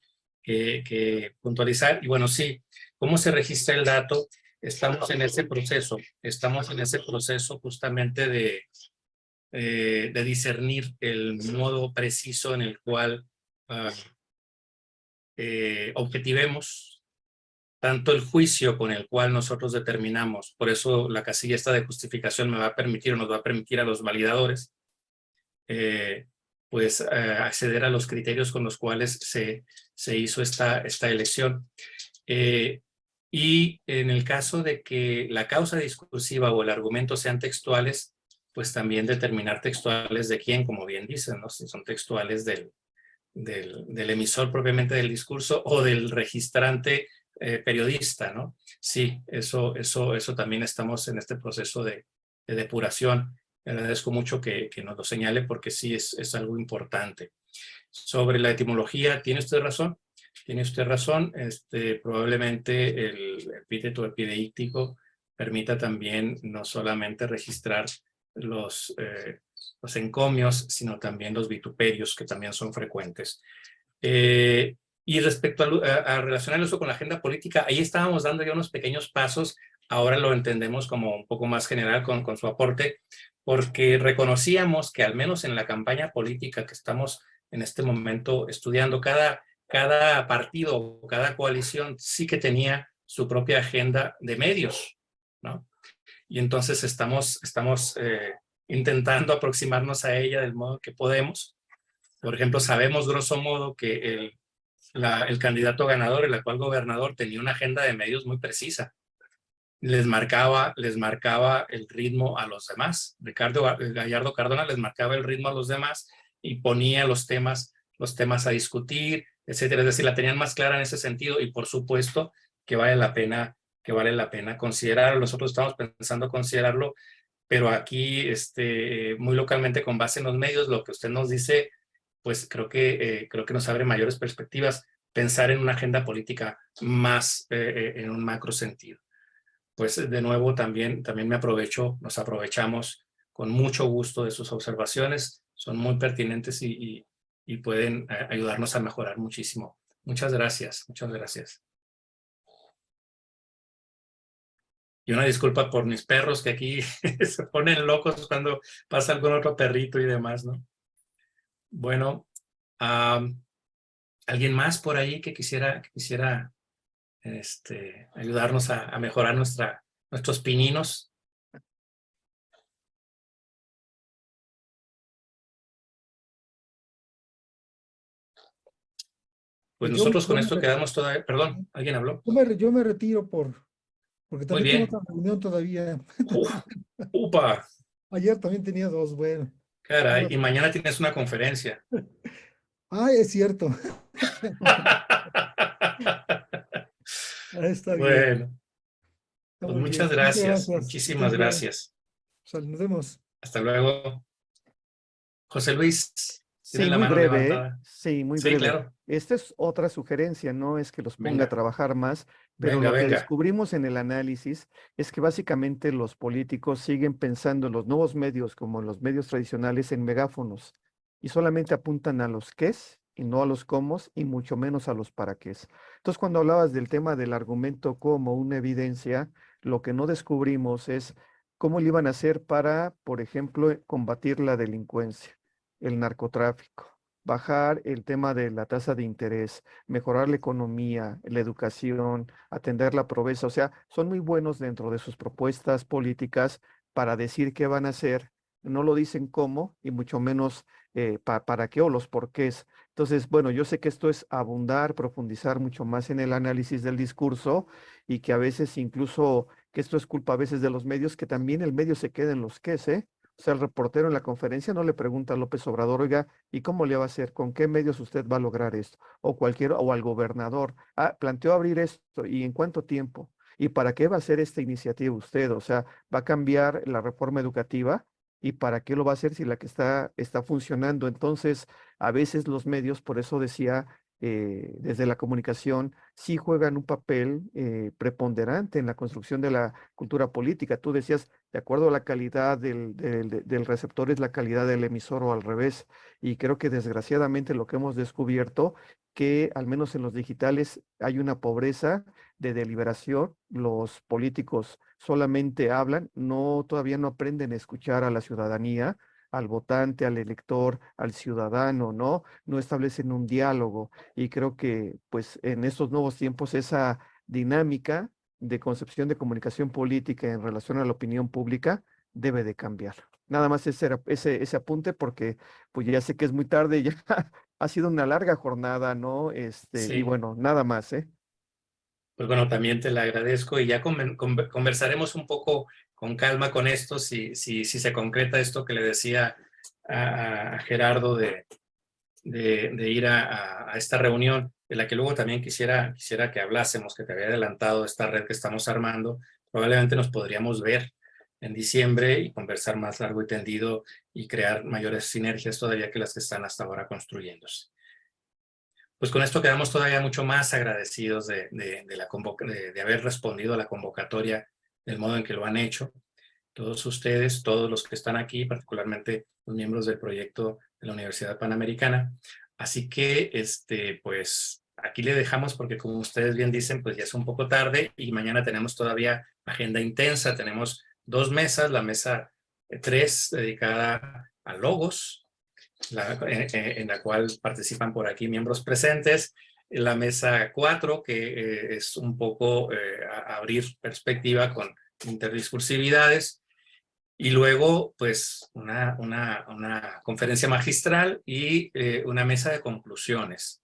puntualizar. Y bueno, sí, ¿cómo se registra el dato? Estamos en ese proceso justamente de discernir el modo preciso en el cual objetivemos tanto el juicio con el cual nosotros determinamos. Por eso la casilla esta de justificación me va a permitir o nos va a permitir a los validadores acceder a los criterios con los cuales se hizo esta elección. Y en el caso de que la causa discursiva o el argumento sean textuales, pues también determinar textuales de quién, como bien dicen, ¿no? Si son textuales del emisor propiamente del discurso o del registrante periodista, ¿no? Sí, eso también estamos en este proceso de depuración. Le agradezco mucho que nos lo señale porque sí es algo importante. Sobre la etimología, tiene usted razón. Probablemente el epíteto epideíctico permita también no solamente registrar los encomios, sino también los vituperios, que también son frecuentes. Y respecto a relacionar eso con la agenda política, ahí estábamos dando ya unos pequeños pasos, ahora lo entendemos como un poco más general con su aporte, porque reconocíamos que al menos en la campaña política que estamos en este momento estudiando, cada partido, cada coalición sí que tenía su propia agenda de medios, ¿no? Y entonces estamos intentando aproximarnos a ella del modo que podemos. Por ejemplo, sabemos grosso modo que el candidato ganador, el actual gobernador, tenía una agenda de medios muy precisa. Les marcaba el ritmo a los demás. Ricardo Gallardo Cardona les marcaba el ritmo a los demás y ponía los temas a discutir, etcétera. Es decir, la tenían más clara en ese sentido, y por supuesto que vale la pena considerarlo. Nosotros estamos pensando considerarlo, pero aquí muy localmente, con base en los medios, lo que usted nos dice, pues creo que nos abre mayores perspectivas pensar en una agenda política más en un macro sentido. Pues de nuevo también nos aprovechamos con mucho gusto de sus observaciones, son muy pertinentes y pueden ayudarnos a mejorar muchísimo. Muchas gracias, muchas gracias. Y una disculpa por mis perros, que aquí se ponen locos cuando pasa algún otro perrito y demás, ¿no? Bueno, ¿alguien más por ahí que quisiera ayudarnos a mejorar nuestros pininos? Pues nosotros con esto quedamos todavía. Perdón, ¿alguien habló? Yo me retiro porque Muy también tengo bien. otra reunión todavía. ¡Upa! Ayer también tenía dos, bueno. Caray, y mañana tienes una conferencia. Ah, es cierto. Está bien. Bueno, Está pues muy bien. muchas gracias. Que Muchísimas estés bien. gracias. Nos vemos. Hasta luego. José Luis, tiene Sí, la muy mano breve, levantada. sí, muy Sí, breve. claro. Esta es otra sugerencia, no es que los ponga a Venga, trabajar más, pero venga, lo que venga. descubrimos en el análisis es que básicamente los políticos siguen pensando en los nuevos medios como en los medios tradicionales en megáfonos, y solamente apuntan a los qués y no a los cómo, y mucho menos a los para qués. Entonces, cuando hablabas del tema del argumento como una evidencia, lo que no descubrimos es cómo le iban a hacer para, por ejemplo, combatir la delincuencia, el narcotráfico, bajar el tema de la tasa de interés, mejorar la economía, la educación, atender la pobreza. O sea, son muy buenos dentro de sus propuestas políticas para decir qué van a hacer. No lo dicen cómo y mucho menos para qué o los porqués. Entonces, bueno, yo sé que esto es abundar, profundizar mucho más en el análisis del discurso, y que a veces incluso, que esto es culpa a veces de los medios, que también el medio se queda en los qués, ¿eh? O sea, el reportero en la conferencia no le pregunta a López Obrador, oiga, ¿y cómo le va a hacer? ¿Con qué medios usted va a lograr esto? O al gobernador, planteó abrir esto, ¿y en cuánto tiempo? ¿Y para qué va a hacer esta iniciativa usted? O sea, ¿va a cambiar la reforma educativa? ¿Y para qué lo va a hacer si la que está funcionando? Entonces, a veces los medios, por eso decía, desde la comunicación, sí juegan un papel preponderante en la construcción de la cultura política. Tú decías, de acuerdo a la calidad del receptor, es la calidad del emisor, o al revés. Y creo que desgraciadamente lo que hemos descubierto, que al menos en los digitales hay una pobreza de deliberación. Los políticos solamente hablan, todavía no aprenden a escuchar a la ciudadanía, al votante, al elector, al ciudadano, ¿no? No establecen un diálogo, y creo que pues en estos nuevos tiempos esa dinámica de concepción de comunicación política en relación a la opinión pública debe de cambiar. Nada más ese apunte, porque pues ya sé que es muy tarde, ya ha sido una larga jornada, ¿no? Y Sí. bueno, nada más, ¿eh? Pues bueno, también te la agradezco, y ya conversaremos un poco con calma con esto, si se concreta esto que le decía a Gerardo de ir a esta reunión, de la que luego también quisiera que hablásemos, que te había adelantado esta red que estamos armando. Probablemente nos podríamos ver en diciembre y conversar más largo y tendido y crear mayores sinergias todavía que las que están hasta ahora construyéndose. Pues con esto quedamos todavía mucho más agradecidos de haber respondido a la convocatoria del modo en que lo han hecho. todos ustedes, todos los que están aquí, particularmente los miembros del proyecto de la Universidad Panamericana. Así que, pues, aquí le dejamos porque, como ustedes bien dicen, pues ya es un poco tarde y mañana tenemos todavía agenda intensa. Tenemos 2 mesas, la mesa 3 dedicada a logos, en la cual participan por aquí miembros presentes. La mesa 4, que es un poco abrir perspectiva con interdiscursividades. Y luego, pues, una conferencia magistral y una mesa de conclusiones,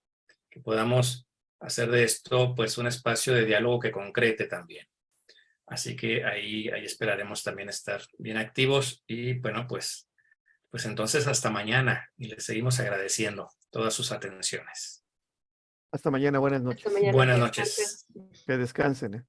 que podamos hacer de esto, pues, un espacio de diálogo que concrete también. Así que ahí esperaremos también estar bien activos y, bueno, pues entonces hasta mañana y les seguimos agradeciendo todas sus atenciones. Hasta mañana, buenas noches. Hasta mañana. Buenas que noches. descansen. Que descansen.